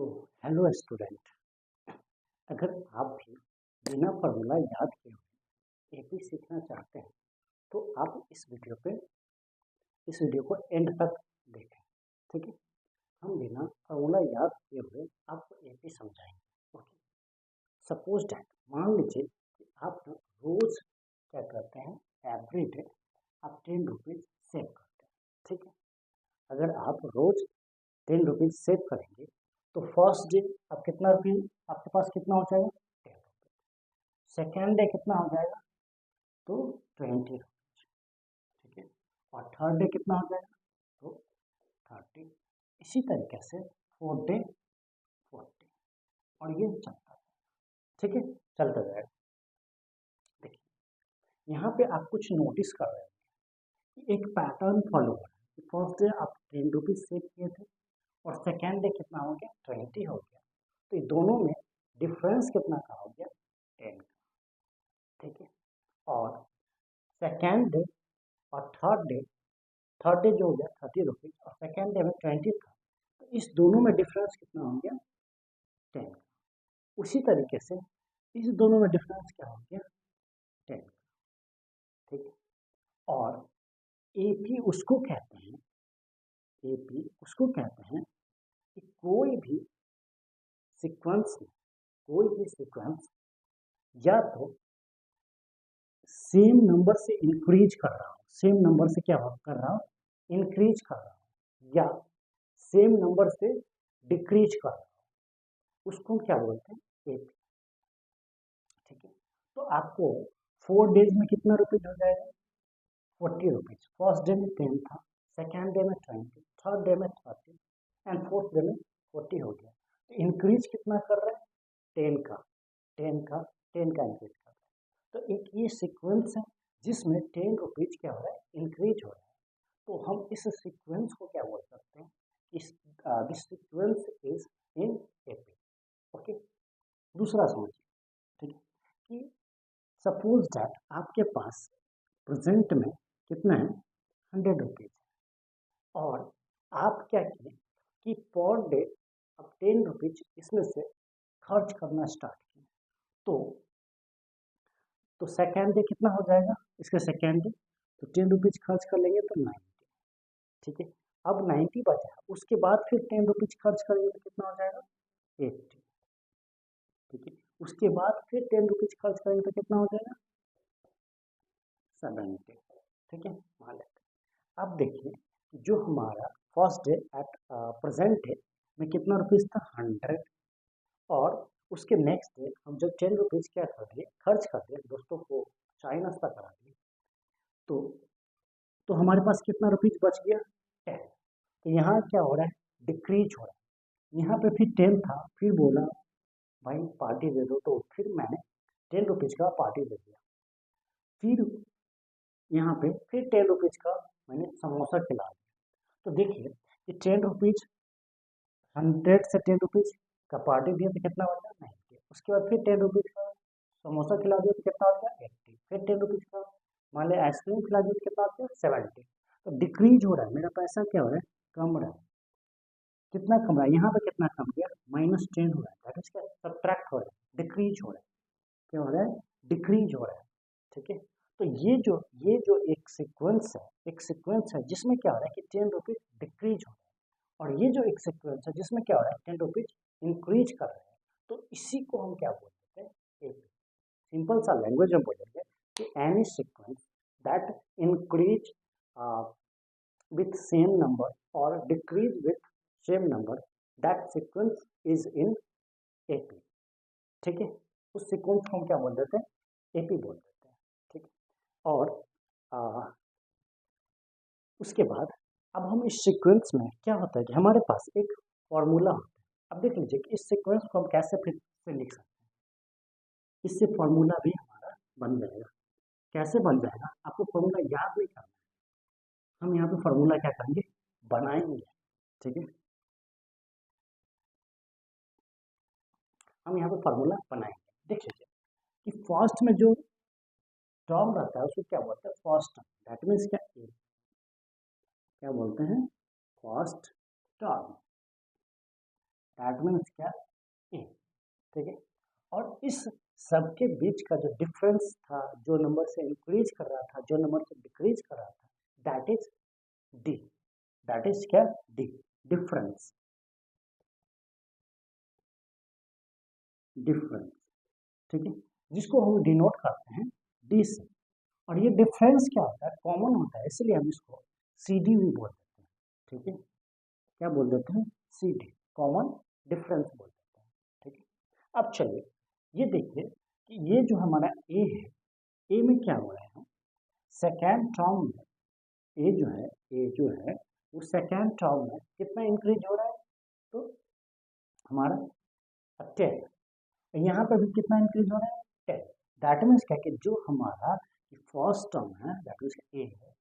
तो hello student, अगर आप भी बिना फार्मूला याद किए हुए एपी सीखना चाहते हैं तो आप इस वीडियो को एंड तक देखें। ठीक है, हम बिना फार्मूला याद किए हुए आपको एपी समझाएंगे। ओके, सपोज डैट मान लीजिए कि आप रोज क्या करते हैं, एवरी डे आप 10 रुपीज सेव करते हैं। ठीक है, अगर आप रोज 10 रुपीज सेव करेंगे तो फर्स्ट डे आप कितना रुपये आपके पास कितना हो जाएगा, 10 रुपये। सेकेंड डे कितना हो जाएगा, तो 20 रुपीज। ठीक है, और थर्ड डे कितना हो जाएगा, तो 30। इसी तरीके से फोर्थ डे 40, और ये चलता है। ठीक है, चलता जाएगा। देखिए यहाँ पे आप कुछ नोटिस कर रहे हैं कि एक पैटर्न फॉलो हो रहा है। फर्स्ट डे आप 10 रुपीज सेव किए थे और सेकेंड डे कितना हो गया, 20 हो गया। तो ये दोनों में डिफरेंस कितना का हो गया, 10 का। ठीक है, और सेकेंड डे और थर्ड डे जो हो गया 30 रुपीज और सेकेंड डे में 20 था, तो इस दोनों में डिफरेंस कितना हो गया, 10 का। उसी तरीके से इस दोनों में डिफरेंस क्या हो गया, 10 का। ठीक है, और एपी उसको कहते हैं कि कोई भी सीक्वेंस या तो सेम नंबर से इंक्रीज कर रहा हूँ, सेम नंबर से क्या कर रहा हूँ, इंक्रीज कर रहा हूँ, या सेम नंबर से डिक्रीज कर रहा हूँ, उसको क्या बोलते हैं, एपी। ठीक है, तो आपको 4 डेज में कितना रुपीज हो जाएगा, 40 रुपीज। फर्स्ट डे में 10 था, सेकेंड डे में 20, थर्ड डे में 30 एंड फोर्थ डे में 40 हो गया। तो इंक्रीज कितना कर रहा है, 10 का इंक्रीज कर रहा है। तो एक ये सीक्वेंस है जिसमें 10 रुपीज क्या हो रहा है, इंक्रीज हो रहा है। तो हम इस सीक्वेंस को क्या बोल सकते हैं, this sequence is in AP. Okay, दूसरा समझिए। ठीक है, कि सपोज दैट आपके पास प्रेजेंट में कितना है, 100 रुपीज, और आप क्या किए कि पर डे अब 10 रुपीज इसमें से खर्च करना स्टार्ट किए। तो सेकेंड डे कितना हो जाएगा, इसके सेकेंड डे तो 10 रुपीज खर्च कर लेंगे तो 90। ठीक है, अब 90 बचा, उसके बाद फिर 10 रुपीज खर्च करेंगे तो कितना हो जाएगा, 80। ठीक है, उसके बाद फिर 10 रुपीज खर्च करेंगे तो कितना हो जाएगा, 70। ठीक है, मान लेते हैं। अब देखिए जो हमारा first day at present day में कितना रुपीज था, 100, और उसके नेक्स्ट डे हम जब 10 रुपीज क्या कर दिए, खर्च कर दिए, दोस्तों को चाय नाश्ता करा दिए, तो हमारे पास कितना रुपीज बच गया, 10। तो यहाँ क्या हो रहा है, डिक्रीज हो रहा है। यहाँ पे फिर 10 था, फिर बोला भाई पार्टी दे दो, तो फिर मैंने 10 रुपीज का पार्टी दे दिया। फिर यहाँ पे फिर 10 रुपीज का मैंने समोसा खिला दिया। तो देखिए कि 10 रुपीज, 100 से 10 रुपीज का पार्टी दिया तो कितना बचा, 90। उसके बाद फिर 10 रुपीज का समोसा खिला दिया तो कितना हो गया, 80। फिर 10 रुपीज का मान लिया आइसक्रीम खिला दिया तो कितना हो गया, 70। तो डिक्रीज हो रहा है, मेरा पैसा क्या हो रहा है, कम रहा है। कितना कम रहा है, यहाँ पे कितना कम गया, -10 हो रहा है, दैट इज क्या, सब्ट्रैक्ट हो रहा है, डिक्रीज हो रहा है। क्या हो रहा है, डिक्रीज हो रहा है। ठीक है, तो ये जो एक सीक्वेंस है जिसमें क्या हो रहा है कि 10 रुपीज डिक्रीज हो रहा है, और ये जो एक सीक्वेंस है जिसमें क्या हो रहा है, 10 रुपीज इंक्रीज कर रहे हैं। तो इसी को हम क्या बोल देते हैं, एपी। सिंपल सा लैंग्वेज में बोलेंगे कि any sequence that increase with same number or decrease with same number, that sequence is in AP। ठीक है, उस सीक्वेंस को हम क्या बोल देते हैं, एपी बोल देते हैं। ठीक है, और उसके बाद अब हम इस सीक्वेंस में क्या होता है कि हमारे पास एक फॉर्मूला होता है। अब देख लीजिए कि इस सीक्वेंस को हम कैसे फिर से लिख सकते हैं, इससे फॉर्मूला भी हमारा बन जाएगा। कैसे बन जाएगा, आपको फॉर्मूला याद नहीं करना है, हम यहाँ पे फॉर्मूला क्या करेंगे, बनाएंगे। ठीक है, हम यहाँ पे फॉर्मूला बनाएंगे। देख लीजिए कि फर्स्ट में जो टर्म रहता है उसको क्या बोलते हैं, फर्स्ट टर्म। दैट मीन्स क्या बोलते हैं, फर्स्ट टर्म। दैट मीन्स क्या, ए। ठीक है, और इस सबके बीच का जो डिफरेंस था, जो नंबर से इंक्रीज कर रहा था, जो नंबर से डिक्रीज कर रहा था, that is D. That is क्या, डी, डिफरेंस। डिफरेंस, ठीक है, जिसको हम डिनोट करते हैं डी से। और ये डिफरेंस क्या होता है, कॉमन होता है, इसलिए हम इसको सी डी भी बोल देते हैं। ठीक है, क्या बोल देते हैं, सी डी, कॉमन डिफरेंस बोल देते हैं। ठीक है, अब चलिए ये देखिए कि ये जो हमारा ए है, ए में क्या हो रहा है, सेकेंड टर्म में ए जो है, ए जो है वो सेकेंड टर्म में कितना इंक्रीज हो रहा है, तो हमारा 10। यहाँ पर भी कितना इंक्रीज हो रहा है, 10। दैट मीन्स क्या कि जो हमारा फर्स्ट टर्म है, दैट मीन्स ए है,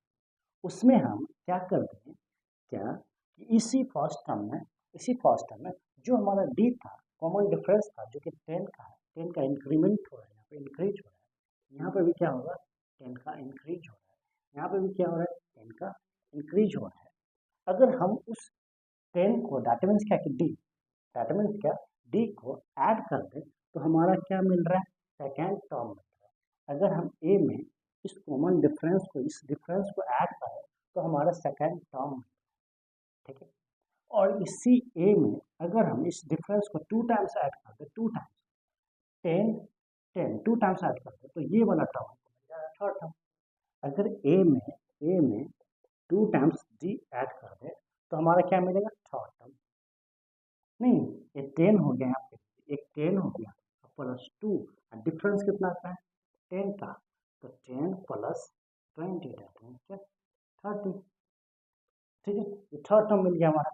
उसमें हम क्या कर दें, क्या कि इसी फर्स्ट टर्म में जो हमारा डी था, कॉमन डिफरेंस था, जो कि 10 का है, 10 का इंक्रीमेंट हो रहा है, यहाँ पे इंक्रीज हो रहा है, यहाँ पे भी क्या होगा, 10 का इंक्रीज हो रहा है, यहाँ पे भी क्या हो रहा है, 10 का इंक्रीज हो रहा है। अगर हम उस 10 को, दैट मीन्स क्या कि डी, दैट मीन्स क्या, डी को ऐड कर दें तो हमारा क्या मिल रहा है, सेकेंड टर्म मिल रहा है। अगर हम ए में इस कॉमन डिफरेंस को, इस डिफरेंस को ऐड करें तो हमारा सेकेंड टर्म, ठीक है, और इसी ए में अगर हम इस डिफरेंस को 2 टाइम्स ऐड कर दें, 2 टाइम्स 10 10 2 टाइम्स ऐड कर दें तो ये वाला टर्म मिल जाएगा थर्ड टर्म। अगर ए में 2 टाइम्स डी ऐड कर दें तो हमारा क्या मिलेगा, थर्ड टर्म। नहीं, ये 10 हो गया, यहाँ पे एक 10 हो गया प्लस 2, डिफरेंस कितना आता है, 10 का, तो 10 प्लस 20 दैट मीन्स क्या, 30। ठीक है, ये थर्ड टर्म मिल गया हमारा।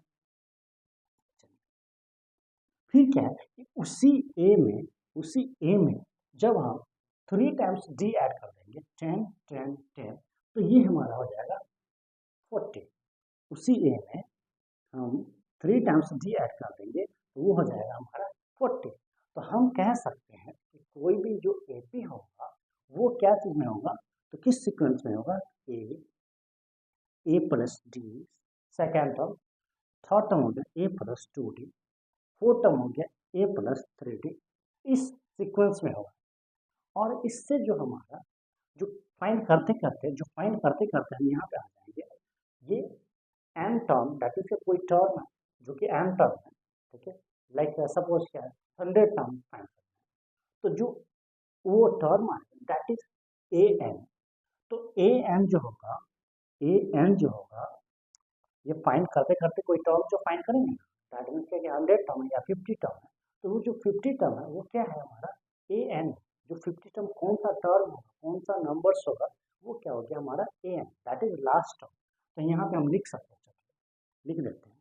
फिर क्या है कि उसी ए में जब हम 3 टाइम्स डी ऐड कर देंगे, 10 10 10, तो ये हमारा हो जाएगा 40। उसी ए में हम 3 टाइम्स डी ऐड कर देंगे तो वो हो जाएगा हमारा 40। तो हम कह सकते हैं कि कोई भी जो एपी होगा वो क्या चीज में होगा, तो किस सीक्वेंस में होगा, a plus d second term, third term हो गया ए प्लस 2d, फोर्थ टर्म हो गया ए प्लस 3d, इस सीक्वेंस में होगा। और इससे जो हमारा जो फाइंड करते करते हम यहाँ पे आ जाएंगे, ये एन टर्म, दैट इज कोई टर्म है जो कि एन टर्म है, ठीक है, लाइक सपोज क्या है 100 टर्म फाइंड करना है, तो जो वो टर्म है दैट इज ए एन। तो ए एन जो होगा, ये फाइंड करते करते कोई टर्म जो फाइंड करेंगे ना, दैट मीन्स क्या कि 100 टर्म है या 50 टर्म है, तो वो जो 50 टर्म है वो क्या है हमारा, ए एन। जो 50 टर्म कौन सा टर्म होगा, कौन सा नंबर्स होगा, वो क्या हो गया हमारा a n, that is last term. तो यहाँ पे हम लिख सकते हैं, लिख देते हैं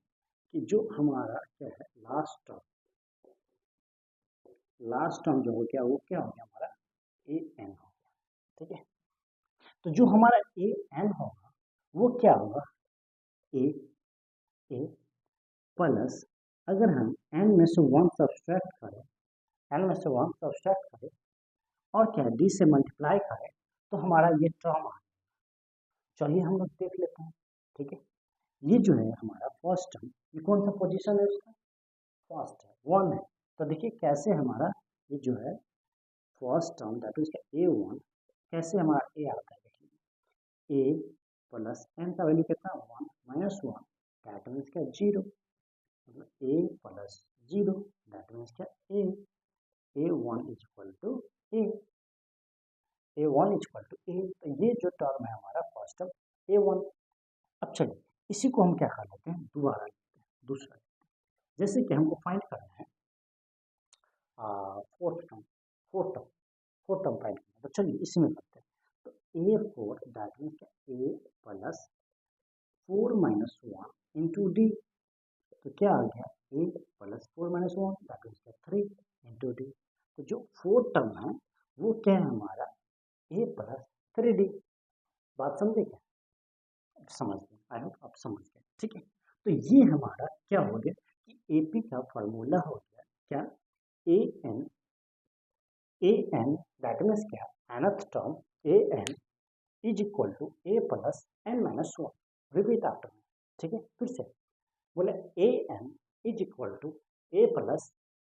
कि जो हमारा क्या है लास्ट टर्म जो हो गया वो क्या हो गया हमारा ए एन हो गया। ठीक है, तो जो हमारा ए एन होगा वो क्या होगा, ए प्लस, अगर हम एन में से 1 सब्सट्रैक्ट करें और क्या डी से मल्टीप्लाई करें तो हमारा ये टर्म आ। चलिए हम लोग देख लेते हैं। ठीक है, ये जो है हमारा फर्स्ट टर्म, ये कौन सा पोजीशन है उसका, फर्स्ट है, 1 है। तो देखिए कैसे हमारा ये जो है first term that is A1, कैसे हमारा ए आता है, देखिए ए प्लस एन का वैल्यू कितना, 1 माइनस 1, दैट मीन्स क्या 0, मतलब ए प्लस 0 दैट मीन्स क्या A1 is equal to a, A1 is equal to a. तो ये जो टर्म है हमारा फर्स्ट टर्म A1। अब चलिए इसी को हम क्या कर लेते हैं, दोबारा लेते हैं, दूसरा लेते हैं। जैसे कि हमको फाइंड करना है फोर्थ टर्म फाइंड करना है, तो चलिए इसी में करते हैं। तो A4 दैट मीन्स क्या ए प्लस 4 माइनस 1 इंटू डी, तो क्या आ गया ए प्लस 4 माइनस 1 दैट मीन्स क्या 3 इंटू डी। तो जो फोर्थ टर्म है वो क्या है हमारा ए प्लस 3d। बात समझे क्या, समझ गए, आई होप आप समझ गए। ठीक है, तो ये हमारा क्या हो गया कि एपी का फॉर्मूला हो गया क्या, ए एन दैट मीन्स क्या, nth term a n is equal to a plus n minus 1। Repeat after me. ठीक है, फिर से बोले a n is equal to a plus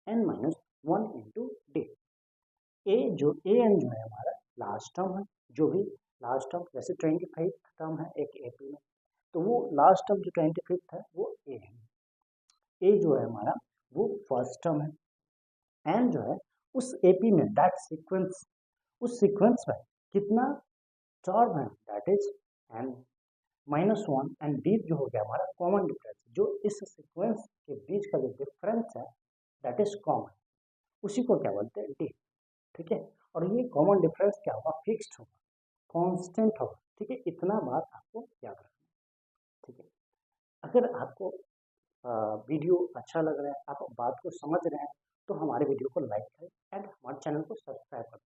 n minus 1 into d. A n जो है हमारा last term है, जो भी लास्ट टर्म जैसे 25 टर्म है एक एपी में, तो वो लास्ट टर्म जो 25 है वो ए है। ए जो है हमारा वो फर्स्ट टर्म है। एन जो है उस एपी में दैट सीक्वेंस, उस सीक्वेंस में कितना टर्म है that is an minus 1 and D जो हो गया हमारा कॉमन डिफरेंस, जो इस सीक्वेंस के बीच का जो डिफरेंस है दैट इज कॉमन, उसी को क्या बोलते हैं डी। ठीक है, और ये कॉमन डिफरेंस क्या होगा, फिक्स्ड होगा, कांस्टेंट होगा। ठीक है, इतना बात आपको याद रखना। ठीक है, अगर आपको वीडियो अच्छा लग रहा है, आप बात को समझ रहे हैं, तो हमारे वीडियो को लाइक करें एंड हमारे चैनल को सब्सक्राइब करें।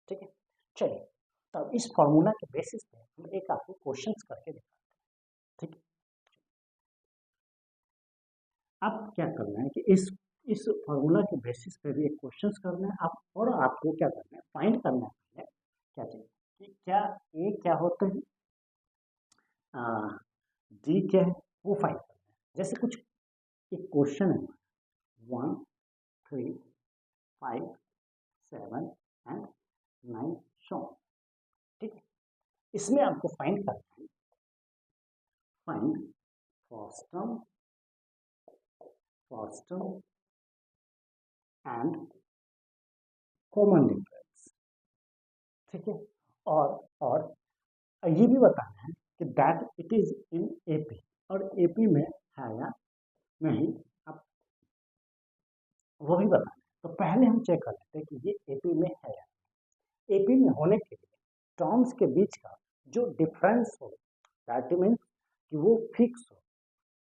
ठीक है, चलिए, तब इस फॉर्मूला के बेसिस पे हम एक आपको क्वेश्चंस करके दिखाते हैं। ठीक है, अब क्या करना है कि इस फॉर्मूला के बेसिस पे भी एक क्वेश्चंस करना है आप, और आपको क्या करना है, फाइंड करना है क्या चाहिए कि क्या ए क्या होता है, डी क्या है, वो फाइंड करना है। जैसे कुछ एक क्वेश्चन है 1 3 5 7 एंड 9 सो। ठीक है, इसमें आपको फाइंड करना है, find first term and common difference. ठीक है, और ये भी बताना है कि that it is in AP, और एपी में है या नहीं, अब वो भी बताना है। तो पहले हम चेक कर लेते हैं कि ये एपी में है या नहीं। एपी में होने के लिए टर्म्स के बीच का जो डिफरेंस हो दैट मीन्स कि वो फिक्स हो,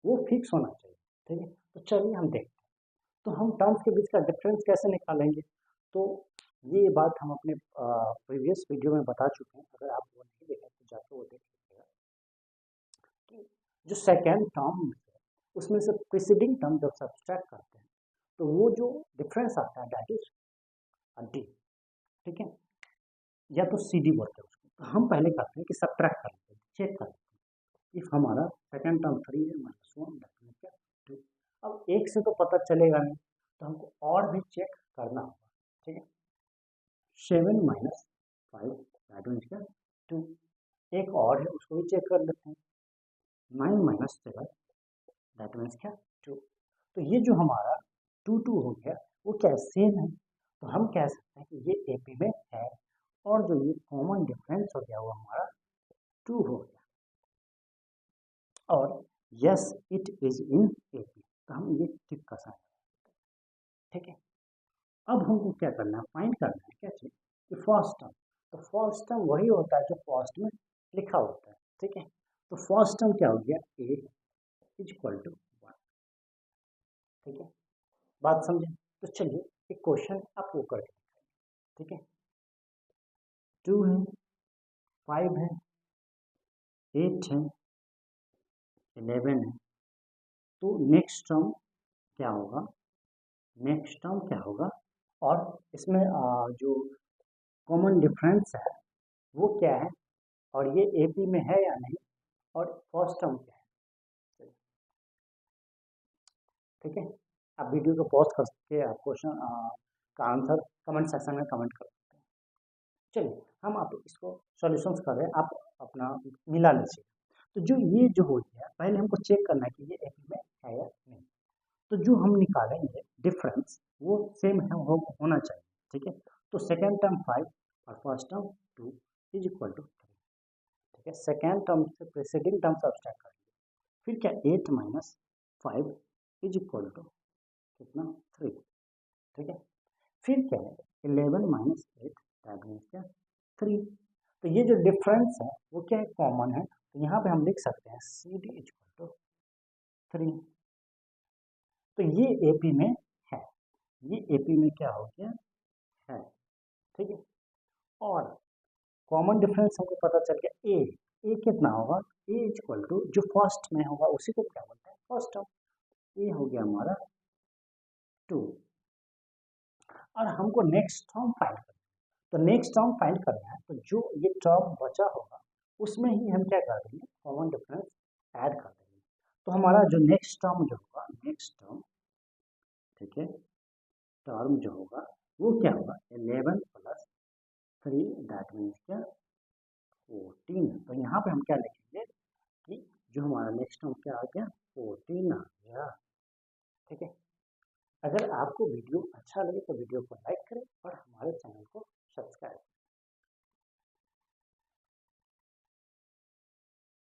वो फिक्स होना चाहिए। ठीक है, तो चलिए हम देखते हैं। तो हम टर्म्स के बीच का डिफरेंस कैसे निकालेंगे, तो ये बात हम अपने प्रीवियस वीडियो में बता चुके हैं। अगर आप वो नहीं देखें तो जाके वो देख लीजिएगा कि जो सेकेंड टर्म है उसमें से प्रीसीडिंग टर्म जब सब्सट्रैक्ट करते हैं तो वो जो डिफरेंस आता है दैट इज डी। ठीक है, या तो सी डी बोलते हैं उसको। तो हम पहले करते हैं कि सब्ट्रैक्ट कर लेते हैं, चेक कर लेते हैं। इफ हमारा सेकेंड टर्म 3 है माइनस 1 क्या 2। अब एक से तो पता चलेगा नहीं, तो हमको और भी चेक करना होगा। ठीक है, 7 माइनस 5 दैट मीन्स क्या 2। एक और है उसको भी चेक कर लेते हैं, 9 माइनस 7 दैट मीन्स क्या 2। तो ये जो हमारा 2 हो गया वो क्या सेम है, तो हम कह सकते हैं कि ये एपी में है, और जो ये कॉमन डिफरेंस हो गया वो हमारा 2 हो गया, और yes it is in AP, तो हम ये टिक का साइन। ठीक है, अब हमको क्या करना है, फाइंड करना है क्या चीज कि फर्स्ट टर्म। तो फर्स्ट टर्म वही होता है जो फर्स्ट में लिखा होता है। ठीक है, तो फर्स्ट टर्म क्या हो गया, ए इज इक्वल टू 1। ठीक है, बात समझे। तो चलिए एक क्वेश्चन आप वो करके दिखाइए। ठीक है, 2 है, 5 है, 8 है, 11 है, तो नेक्स्ट टर्म क्या होगा, नेक्स्ट टर्म क्या होगा, और इसमें जो कॉमन डिफरेंस है वो क्या है, और ये एपी में है या नहीं, और फर्स्ट टर्म क्या है। ठीक है, आप वीडियो को पॉज करके आप क्वेश्चन का आंसर कमेंट सेक्शन में कमेंट कर सकते हैं। चलिए हम आप इसको सॉल्यूशंस कर रहे हैं, आप अपना मिला लीजिए। तो जो ये जो हो गया, पहले हमको चेक करना है कि ये एपी में है या नहीं। तो जो हम निकालेंगे डिफरेंस वो सेम है, होना चाहिए। ठीक है, तो सेकेंड टर्म 5 और first term 2 is equal to 3। ठीक है, सेकेंड टर्म से प्रीसीडिंग टर्म सब्सट्रैक्ट करेंगे, फिर क्या 8 माइनस 5 इज इक्वल टू कितना 3। ठीक है, फिर क्या है 11 माइनस 8 दैट मीन्स क्या 3। तो ये जो डिफरेंस है वो क्या है, कॉमन है, तो यहाँ पे हम लिख सकते हैं C D is equal to 3। तो ये एपी में है, ये एपी में क्या हो गया है। ठीक है, और कॉमन डिफरेंस हमको पता चल गया ए कितना होगा, ए इज इक्वल टू जो फर्स्ट में होगा उसी को क्या बोलते हैं फर्स्ट टर्म, ए हो गया हमारा 2। और हमको नेक्स्ट टर्म फाइंड करना है, तो नेक्स्ट टर्म फाइंड करना है, तो जो ये टर्म बचा होगा उसमें ही हम क्या कर देंगे, कॉमन डिफरेंस ऐड कर देंगे। तो हमारा जो नेक्स्ट टर्म जो होगा, नेक्स्ट टर्म ठीक है, टर्म जो होगा वो क्या होगा 11 प्लस 3 दैट मीन्स क्या 14। तो यहाँ पे हम क्या लिखेंगे कि जो हमारा नेक्स्ट टर्म क्या आ गया 14 आ गया। ठीक है, अगर आपको वीडियो अच्छा लगे तो वीडियो को लाइक